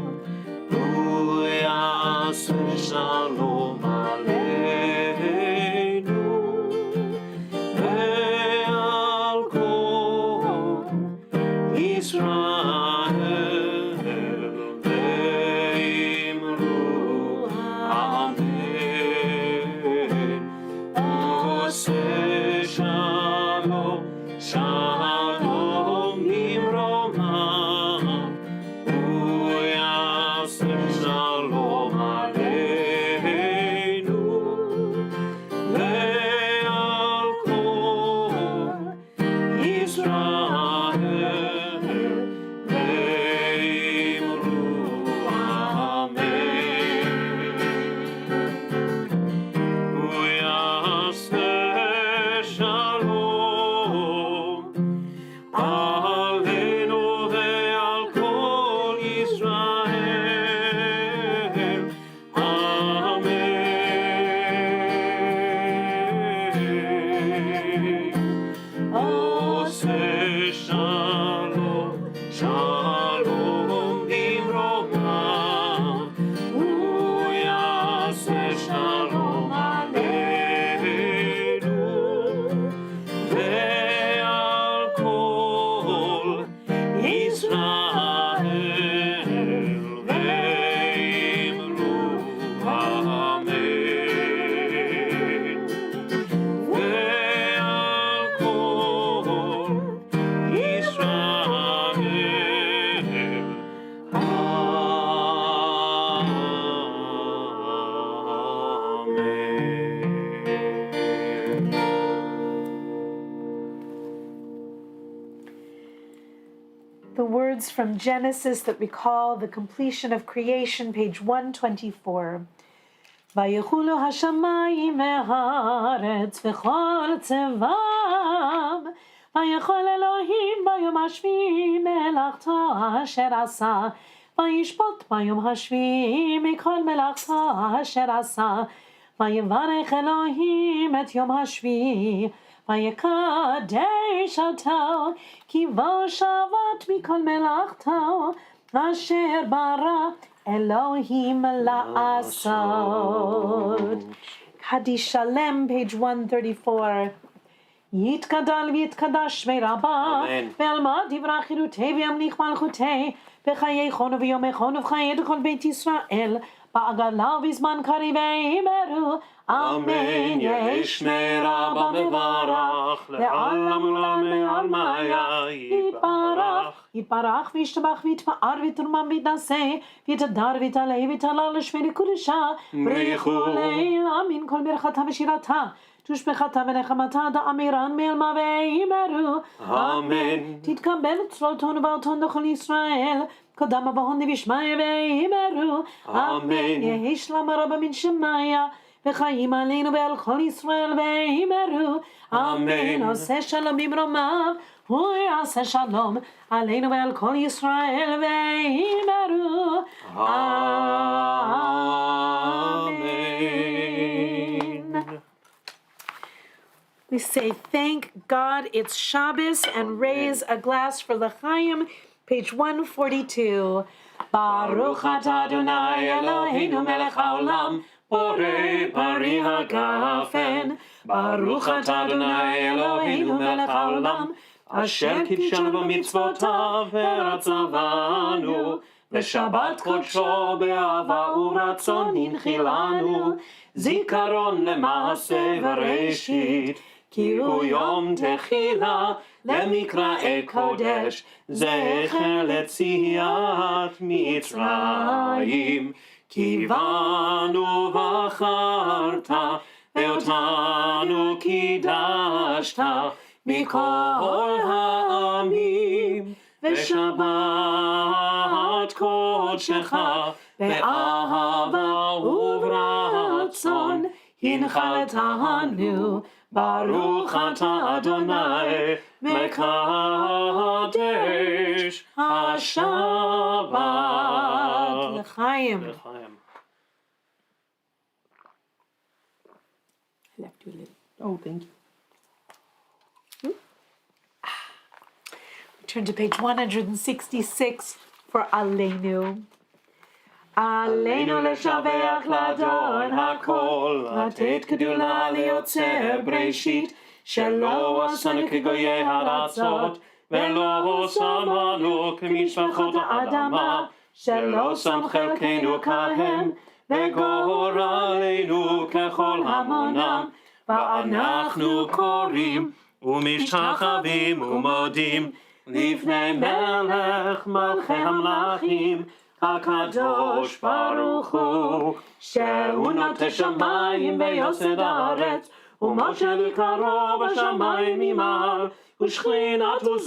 hu yaseh shalom aleinu, ve'al kol Yisrael ve'imru amen. O say shalom, shalom bimroma, hu yaseh shalom aleinu, ve'al kol Yisrael ve'imru amen. Hu yaseh shalom aleinu ve'al kol Yisrael amen. O say shalom, shalom bimroma, hu yaseh shalom aleinu, ve'al kol Yisrael ve'imru amen. Ve'al kol Yisrael amen. The words from Genesis that recall the completion of creation, page 124. ויחולו השמיים והארץ וכל צבאם, ויכל אלוהים ביום השביעי מלאכתו אשר עשה, וישפוט ביום השביעי מכל מלאכתו אשר עשה, ויברך אלוהים את יום השביעי, ויקדש אותו, כי בו שבת מכל מלאכתו אשר ברא Elohim la'asod. Kaddish Shalem, page 134. Yitkadal v'yitkadash ve'rabah, ve'almad yivrach chirutei v'yamlich malchutei, v'chayeichon v'yomechon v'chayei kol beit Yisrael, ba'agala v'zman kari ve'imeru, Amen. Yesh me'rabah mevarach, le'alam u'lam me'almaya, yitbarach יתברך וישתבח ויתפאר ויתרומם ויתנשא ויתהדר ויתעלה ויתהלל לשמי לקודשה בריחו לעילה מן כל ברכתה ושירתה תושבחתה ונחמתה דאמירן מעלמה ואמרו אמן. תתקבל צלותון ובאותון לכל ישראל קדם אבהון וישמעיה ואמרו אמן. יהי שלום רבה מן שמיה וחיים עלינו ועל כל ישראל ואמרו אמן. עושה שלום במרומיו הוא יעשה שלום עלינו ועל כל ישראל ואמרו אמן. We say thank God it's Shabbos and raise a glass for L'chaim, page 142. Baruch atah Adonai Eloheinu melech haolam borei pari hagafen. Baruch atah Adonai Eloheinu melech haolam asher kidshanu b'mitzvotav v'ratzavanu v'shabbat kodsho be'ahava u'ratzon hinchilanu zikaron lema'aseh v'reishit כי הוא יום תחילה למקראי קודש זכר ליציאת מצרים כי בנו בחרת ואותנו קידשת מכל העמים ושבת קודשך באהבה וברצון הנחלתנו Baruch atah Adonai mekadesh ha-Shabbat. L'chaim. I left you a little. Oh, thank you. Turn to page 166 for Aleinu. עלינו לשבח לאדון הכל, לתת גדולה ליוצר בראשית, שלא עשנו כגויי הארצות, ולא שמנו כמשפחות האדמה, שלא שם חלקנו כהם, וגורלנו ככל המונם, ואנחנו קוראים ומשתחווים ומודים, לפני מלך מלכי המלכים, הקדוש ברוך הוא, שהוא נוטה שמיים ויוסד הארץ, ומשה יקרו בשמיים ממעל, ושכינתו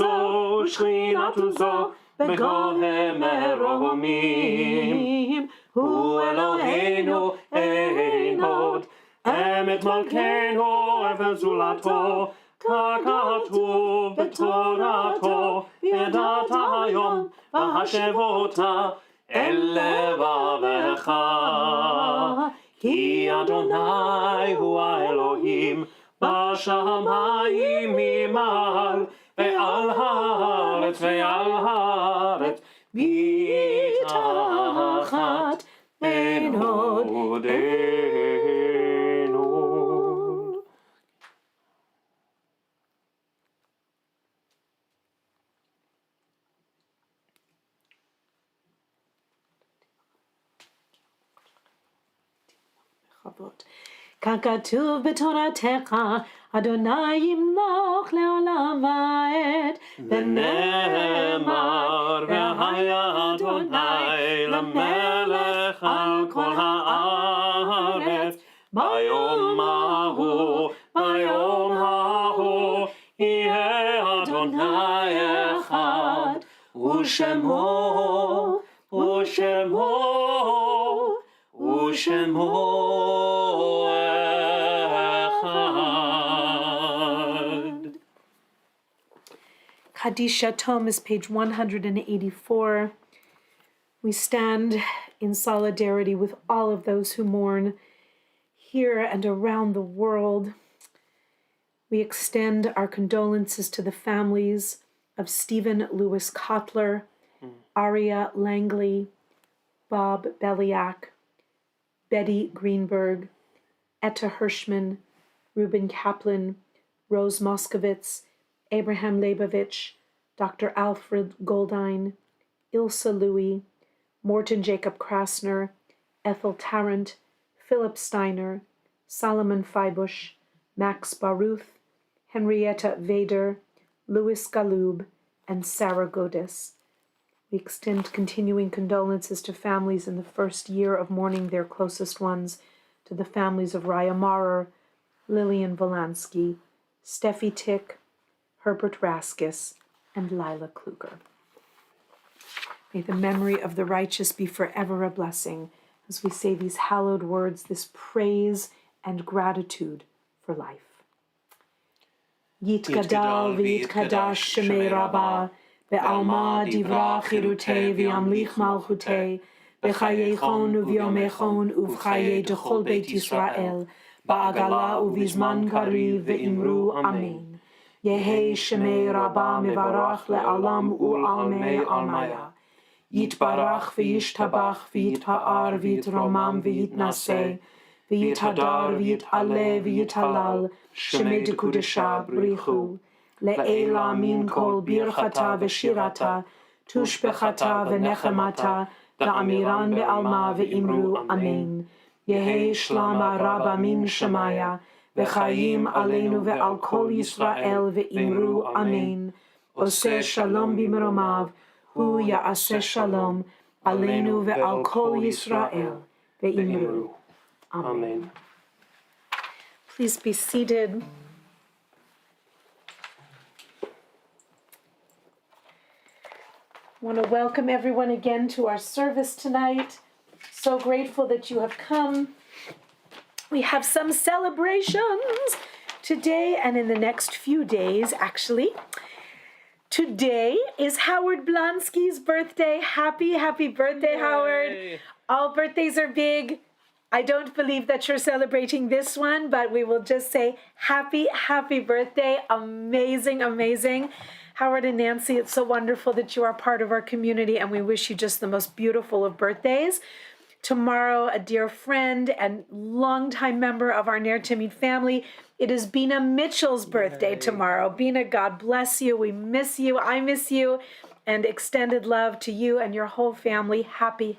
זו, בגובה מרומים. הוא אלוהינו אין עוד, אמת מלכנו אבל זולתו, ככתוב בתורתו, ידעת היום והשבותה, אל לבבך, כי אדוני הוא האלוהים, בשמיים ממעל, ועל הארץ מתחת אין עוד אין עוד. ככתוב בתורתך, אדוני ימלוך לעולם ועד, ונאמר, והיה אדוני למלך על כל הארץ, ביום ההוא, יהיה אדוני אחד, ושמו Kadisha Tom is page 184. We stand in solidarity with all of those who mourn here and around the world. We extend our condolences to the families of Stephen Lewis Kotler, Aria Langley, Bob Beliak, Betty Greenberg, Etta Hirschman, Reuben Kaplan, Rose Moskowitz, Abraham Leibovich, Dr. Alfred Goldine, Ilsa Louis, Morton Jacob Krasner, Ethel Tarrant, Philip Steiner, Solomon Feibush, Max Baruth, Henrietta Vader, Louis Galub, and Sarah Godis. We extend continuing condolences to families in the first year of mourning their closest ones, to the families of Raya Maurer, Lillian Volansky, Steffi Tick, Herbert Raskus, and Lila Kluger. May the memory of the righteous be forever a blessing as we say these hallowed words, this praise and gratitude for life. Yitgadal v'yitkadash shemei Rabbah, ve'alma divra chirutei v'yamlich malchutei, v'chayechon u'vyomechon uv'chaye dechol beit Yisrael, ba'agala u'vizman kariv ve'imru amen. Yehei shemei Rabbah mevarach le'alam u'almei almaya. Yitbarach v'yishtabach v'yitpa'ar v'yitromam v'yitnaseh, v'yithadar v'yit'aleh v'yithalal, shemei dekudesha brichu. Le'ela min kol birchata v'shirata, tushbechata v'nechemata, da'amiran be'alma v'imru amen. Yehei shlama rabba min shemaya, v'chayim aleinu ve'al kol Yisrael ve'imru amen. Oseh shalom b'mromav, Hu ya'aseh shalom aleinu ve'al kol Yisrael ve'imru. Amen. Please be seated. I want to welcome everyone again to our service tonight. So grateful that you have come. We have some celebrations today and in the next few days, actually. Today is Howard Blonsky's birthday. Happy birthday, Yay. Howard. All birthdays are big. I don't believe that you're celebrating this one, but we will just say happy birthday. Amazing. Howard and Nancy, it's so wonderful that you are part of our community, and we wish you just the most beautiful of birthdays. Tomorrow, a dear friend and longtime member of our NER TAMID family, it is Bina Mitchell's birthday tomorrow. Bina, God bless you. We miss you. I miss you. And extended love to you and your whole family. Happy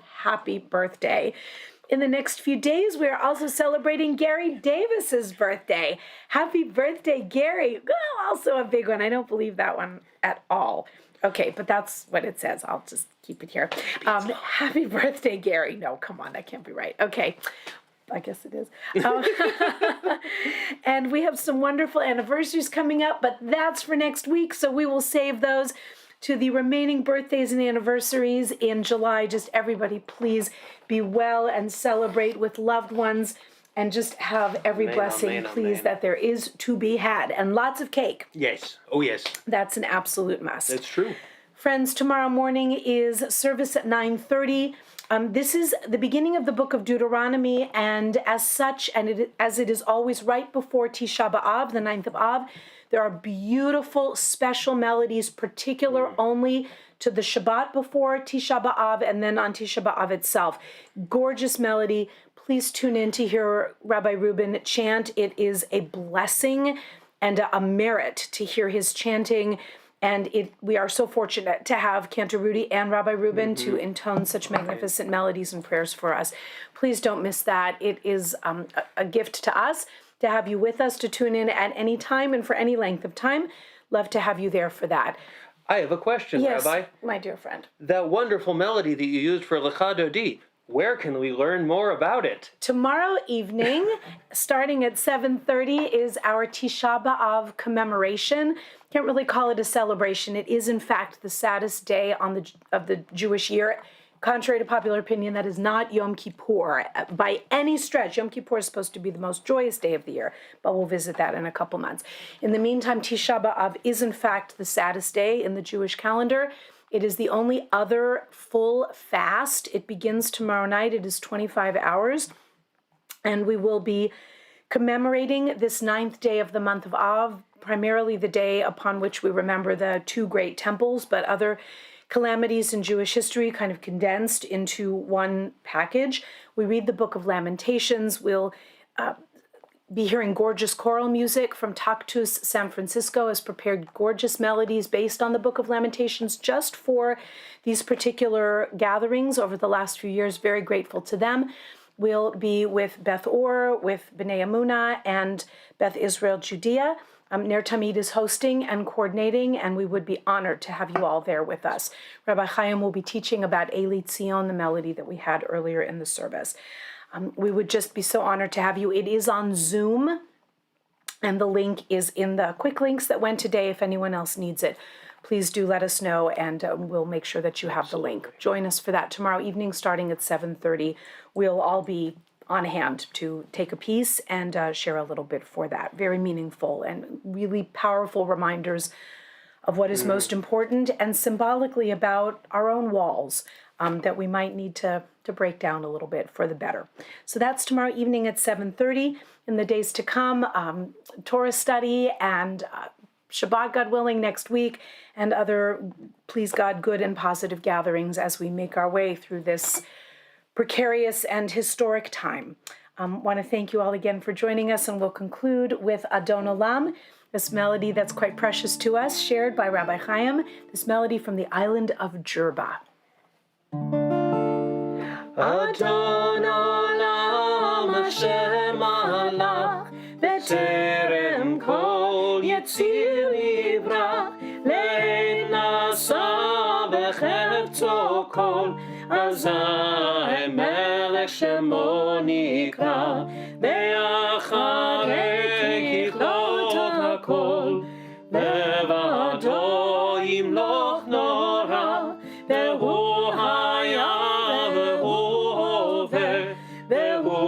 birthday. In the next few days, we are also celebrating Gary Davis's birthday. Happy birthday, Gary. Oh, also a big one. I don't believe that one at all. Okay, but that's what it says. I'll just keep it here. Happy birthday, Gary. No, come on, that can't be right. Okay, I guess it is. And we have some wonderful anniversaries coming up, but that's for next week, so we will save those to the remaining birthdays and anniversaries in July. Just everybody, please be well and celebrate with loved ones and just have every blessing, please, that there is to be had. And lots of cake. Yes. Oh, yes. That's an absolute must. That's true. Friends, tomorrow morning is service at 9:30. This is the beginning of the book of Deuteronomy, and as such, as it is always right before Tisha B'Av, the 9th of Av, there are beautiful special melodies, particular only to the Shabbat before Tisha B'Av and then on Tisha B'Av itself. Gorgeous melody. Please tune in to hear Rabbi Reuben chant. It is a blessing and a merit to hear his chanting. And we are so fortunate to have Cantor Rudy and Rabbi Reuben to intone such magnificent melodies and prayers for us. Please don't miss that. It is a gift to us to have you with us, to tune in at any time and for any length of time. Love to have you there for that. I have a question, yes, Rabbi. My dear friend. That wonderful melody that you used for Lecha Dodi, where can we learn more about it? Tomorrow evening, starting at 7:30, is our Tisha B'Av commemoration. Can't really call it a celebration. It is, in fact, the saddest day of the Jewish year. Contrary to popular opinion, that is not Yom Kippur. By any stretch, Yom Kippur is supposed to be the most joyous day of the year, but we'll visit that in a couple months. In the meantime, Tisha B'Av is, in fact, the saddest day in the Jewish calendar. It is the only other full fast. It begins tomorrow night. It is 25 hours. And we will be commemorating this 9th day of the month of Av, primarily the day upon which we remember the two great temples, but other calamities in Jewish history kind of condensed into one package. We read the Book of Lamentations. We'll be hearing gorgeous choral music from Taktus San Francisco has prepared gorgeous melodies based on the Book of Lamentations just for these particular gatherings over the last few years. Very grateful to them. We'll be with Beth Or, with B'nai Emunah, and Beth Israel Judea. NER TAMID is hosting and coordinating, and we would be honored to have you all there with us. Rabbi Chaim will be teaching about Eli Tzion, the melody that we had earlier in the service. We would just be so honored to have you. It is on Zoom, and the link is in the quick links that went today. If anyone else needs it, please do let us know, and we'll make sure that you have the link. Join us for that tomorrow evening starting at 7:30. We'll all be on hand to take a piece and share a little bit for that. Very meaningful and really powerful reminders of what is most important, and symbolically about our own walls that we might need to break down a little bit for the better. So that's tomorrow evening at 7:30. In the days to come, Torah study and Shabbat, God willing, next week, and other, please God, good and positive gatherings as we make our way through this precarious and historic time. Want to thank you all again for joining us, and we'll conclude with Adon Olam, this melody that's quite precious to us, shared by Rabbi Chaim, this melody from the island of Jerba. Adon Olam Hashem Malach B'terem kol Yetzir Nivra Le'en Nasa B'chefzo kol Azai Melech Shemo Nikra Be'acharei Kichlot HaKol Levado Yimloch Nora Ve'hu Haya Ve'hu Hover Ve'hu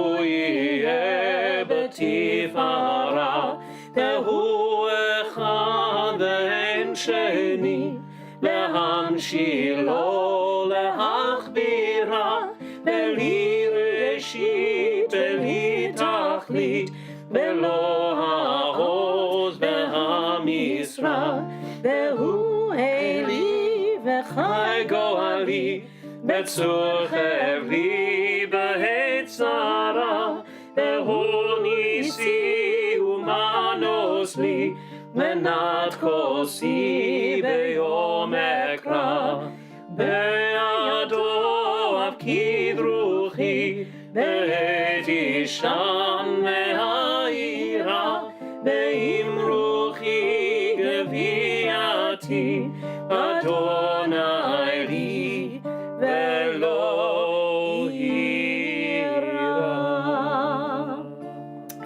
Yeh B'tifara Ve'hu Echad Ve'en Sheni Lehamshilo להכבירה, בלי ראשית, בלי תכלית, בלא העוז והמשרה, והוא אלי וחי גואלי, בצור חברי בעת צרה, והוא ניסי ומנוס לי, מנת כוסי ביום אקרא. בידו הפקיד רוחי, בעת ישן מהעירה, ועם רוחי גוויעתי, אדוני לי ולא יירא.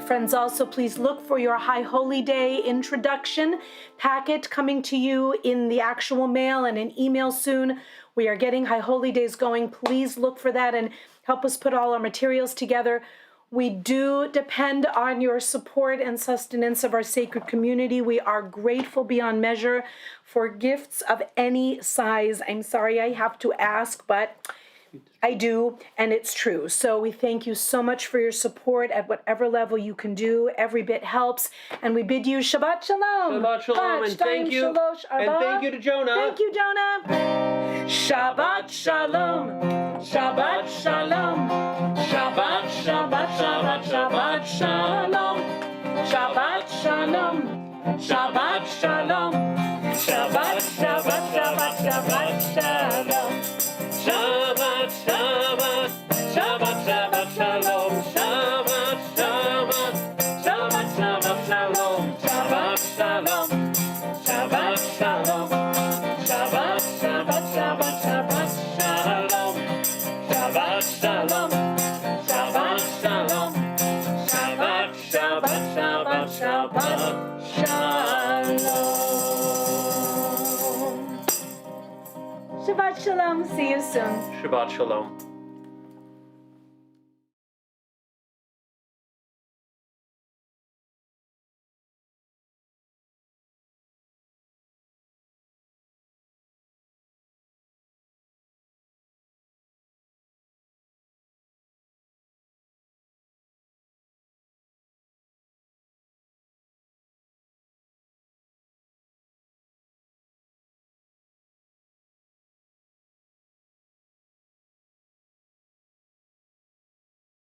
Friends, also please look for your High Holy Day introduction packet coming to you in the actual mail and an email soon. We are getting High Holy Days going. Please look for that and help us put all our materials together. We do depend on your support and sustenance of our sacred community. We are grateful beyond measure for gifts of any size. I'm sorry I have to ask, but I do, and it's true. So we thank you so much for your support at whatever level you can do. Every bit helps. And we bid you Shabbat Shalom. Shabbat Shalom, and thank you. And thank you to Jonah. Thank you, Jonah. Shabbat Shalom. Shabbat Shalom. Shabbat, Shabbat, Shabbat, Shabbat Shalom. Shabbat Shalom. Shabbat Shalom. Shabbat, Shabbat, Shabbat, Shabbat Shalom. Shabbat, Shabbat, Shabbat, Shabbat, Shalom. Shabbat, Shabbat, Shabbat, Shabbat, Shalom. Shabbat, Shalom. Shabbat, Shalom. Shabbat, Shabbat, Shabbat, Shabbat, Shalom. Shabbat, Shalom. Shabbat, Shalom. Shabbat, Shabbat, Shabbat, Shabbat, Shalom. Shabbat Shalom. See you soon. Shabbat Shalom.